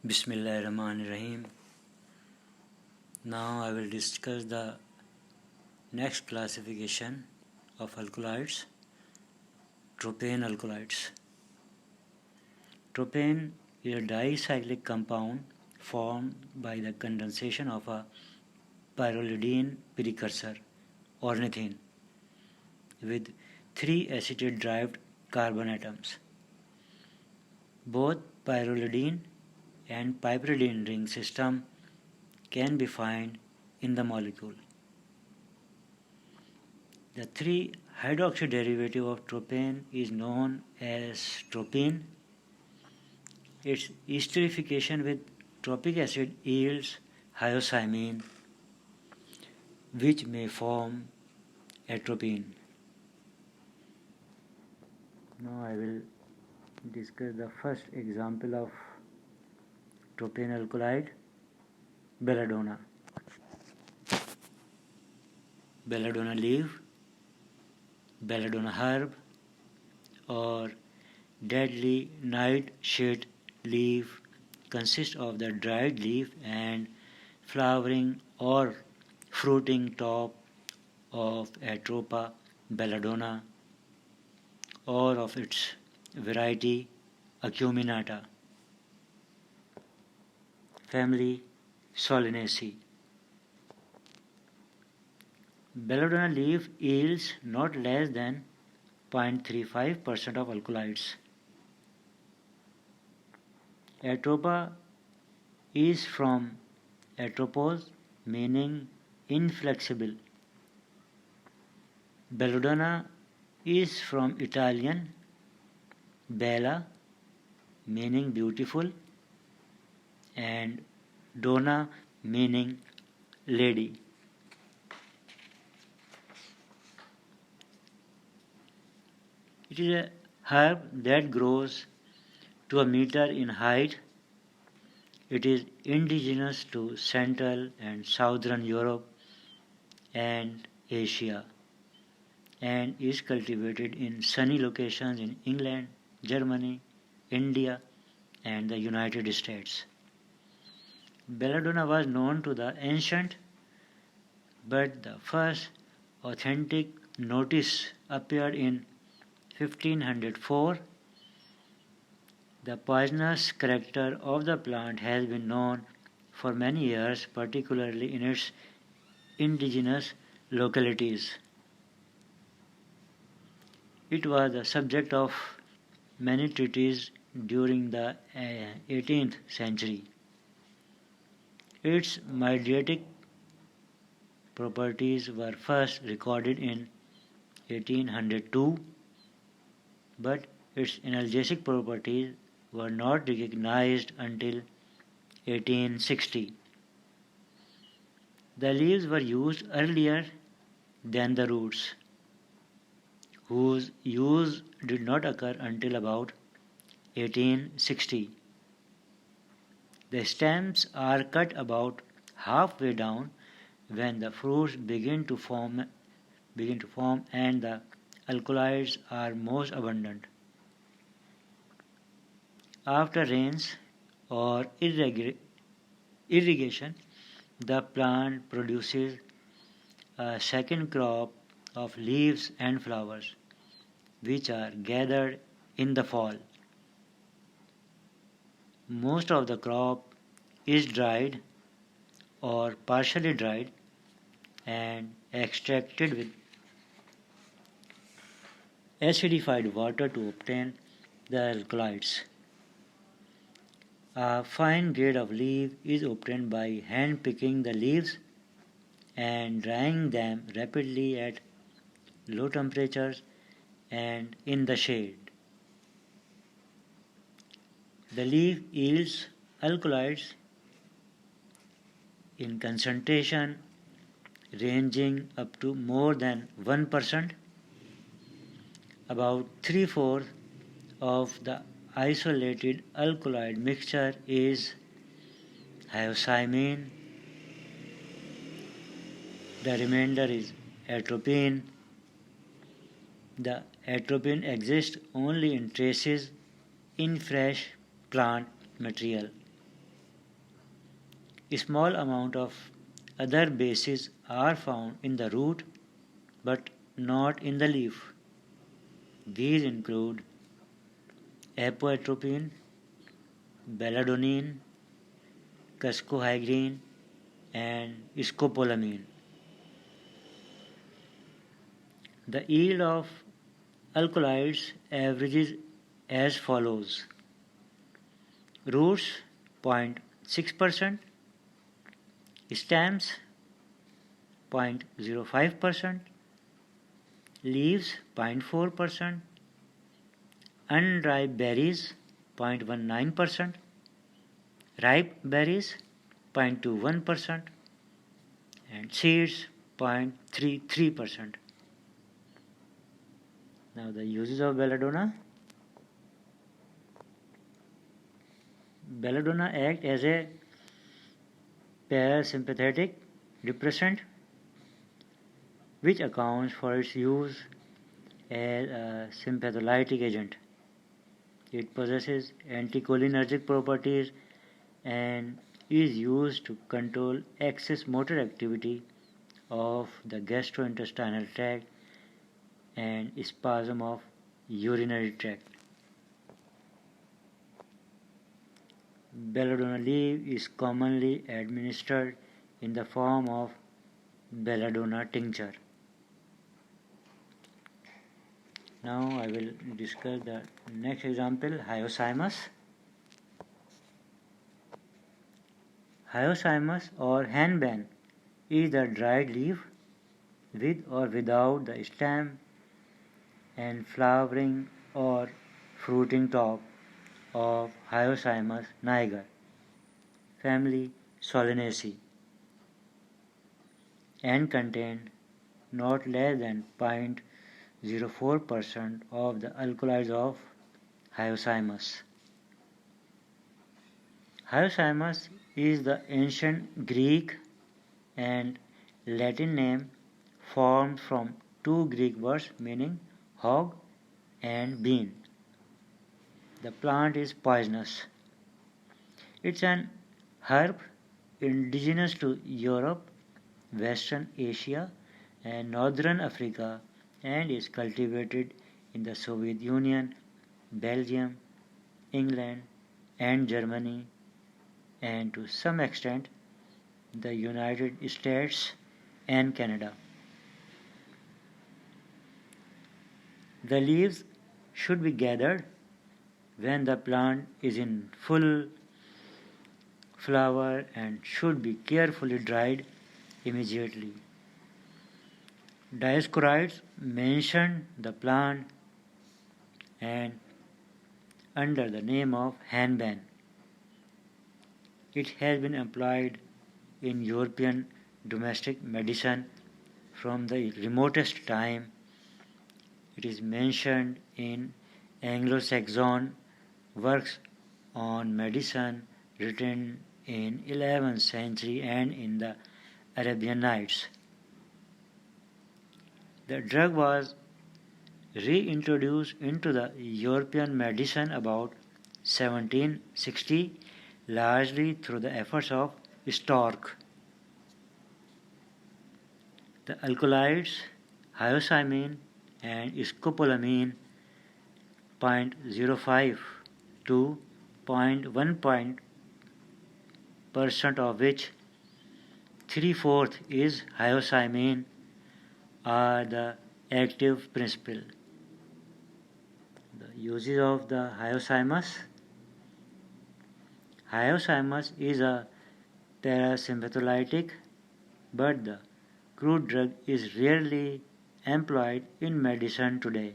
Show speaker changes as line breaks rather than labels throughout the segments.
Bismillahirrahmanirrahim. Now I will discuss the next classification of alkaloids, tropane alkaloids. Tropane is a dicyclic compound formed by the condensation of a pyrrolidine precursor, ornithine, with 3 acetate-derived carbon atoms. Both pyrrolidine and piperidine ring system can be found in the molecule. The 3-hydroxy derivative of tropane is known as tropene. Its esterification with tropic acid yields hyoscyamine, which may form atropine. Now I will discuss the first example of tropane alkaloid, belladonna. Belladonna leaf, belladonna herb, or deadly nightshade leaf consists of the dried leaf and flowering or fruiting top of Atropa belladonna or of its variety Acuminata, family Solanaceae. Belladonna leaf yields not less than 0.35% of alkaloids. Atropa is from atropos, meaning inflexible. Belladonna is from Italian bella, meaning beautiful, and donna, meaning lady. It is a herb that grows to a meter in height. It is indigenous to Central and Southern Europe and Asia, and is cultivated in sunny locations in England, Germany, India, and the United States. Belladonna was known to the ancient, but the first authentic notice appeared in 1504. The poisonous character of the plant has been known for many years, particularly in its indigenous localities. It was the subject of many treatises during the 18th century. Its mydriatic properties were first recorded in 1802, but its analgesic properties were not recognized until 1860. The leaves were used earlier than the roots, whose use did not occur until about 1860. The stems are cut about halfway down when the fruits begin to form and the alkaloids are most abundant. After rains or irrigation, the plant produces a second crop of leaves and flowers, which are gathered in the fall. Most of the crop is dried or partially dried and extracted with acidified water to obtain the alkaloids. A fine grade of leaf is obtained by hand picking the leaves and drying them rapidly at low temperatures and in the shade. The leaf yields alkaloids in concentration ranging up to more than 1%. About 3/4 of the isolated alkaloid mixture is hyoscyamine. The remainder is atropine. The atropine exists only in traces in fresh plant material. A small amount of other bases are found in the root but not in the leaf. These include apoatropine, belladonnine, cascohygrine, and scopolamine. The yield of alkaloids averages as follows: roots 0.6%, stems 0.05%, leaves 0.4%, unripe berries 0.19%, ripe berries 0.21%, and seeds 0.33%. Now the uses of belladonna. Belladonna acts as a parasympathetic depressant, which accounts for its use as a sympatholytic agent. It possesses anticholinergic properties and is used to control excess motor activity of the gastrointestinal tract and spasm of urinary tract. Belladonna leaf is commonly administered in the form of belladonna tincture. Now I will discuss the next example, Hyoscyamus. Hyoscyamus or henbane is the dried leaf with or without the stem and flowering or fruiting top of Hyoscyamus niger, family Solanaceae, and contain not less than 0.04% of the alkaloids of Hyoscyamus. Hyoscyamus is the ancient Greek and Latin name formed from two Greek words meaning hog and bean. The plant is poisonous. It's an herb indigenous to Europe, Western Asia, and Northern Africa, and is cultivated in the Soviet Union, Belgium, England, and Germany, and to some extent the United States and Canada. The leaves should be gathered when the plant is in full flower and should be carefully dried immediately. Dioscorides mention the plant and under the name of henbane. It has been employed in European domestic medicine from the remotest time. It is mentioned in Anglo-Saxon works on medicine written in 11th century and in the Arabian Nights. The drug was reintroduced into the European medicine about 1760, largely through the efforts of Stork. The alkaloids hyoscyamine and scopolamine 0.05 to 0.1% of which 3/4 is hyoscyamine are the active principle. The uses of the hyoscyamus. Hyoscyamus is a parasympatholytic, but the crude drug is rarely employed in medicine today.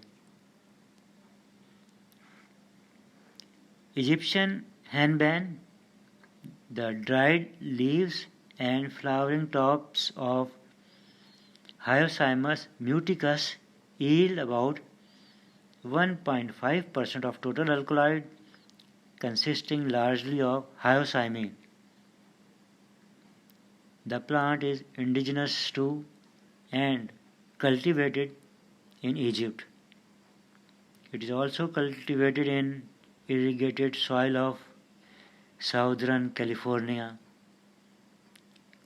Egyptian henbane, the dried leaves and flowering tops of Hyoscyamus muticus yield about 1.5% of total alkaloid, consisting largely of hyoscyamine. The plant is indigenous to and cultivated in Egypt. It is also cultivated in irrigated soil of southern California,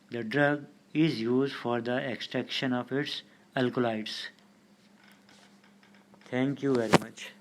The drug is used for the extraction of its alkaloids. Thank you very much.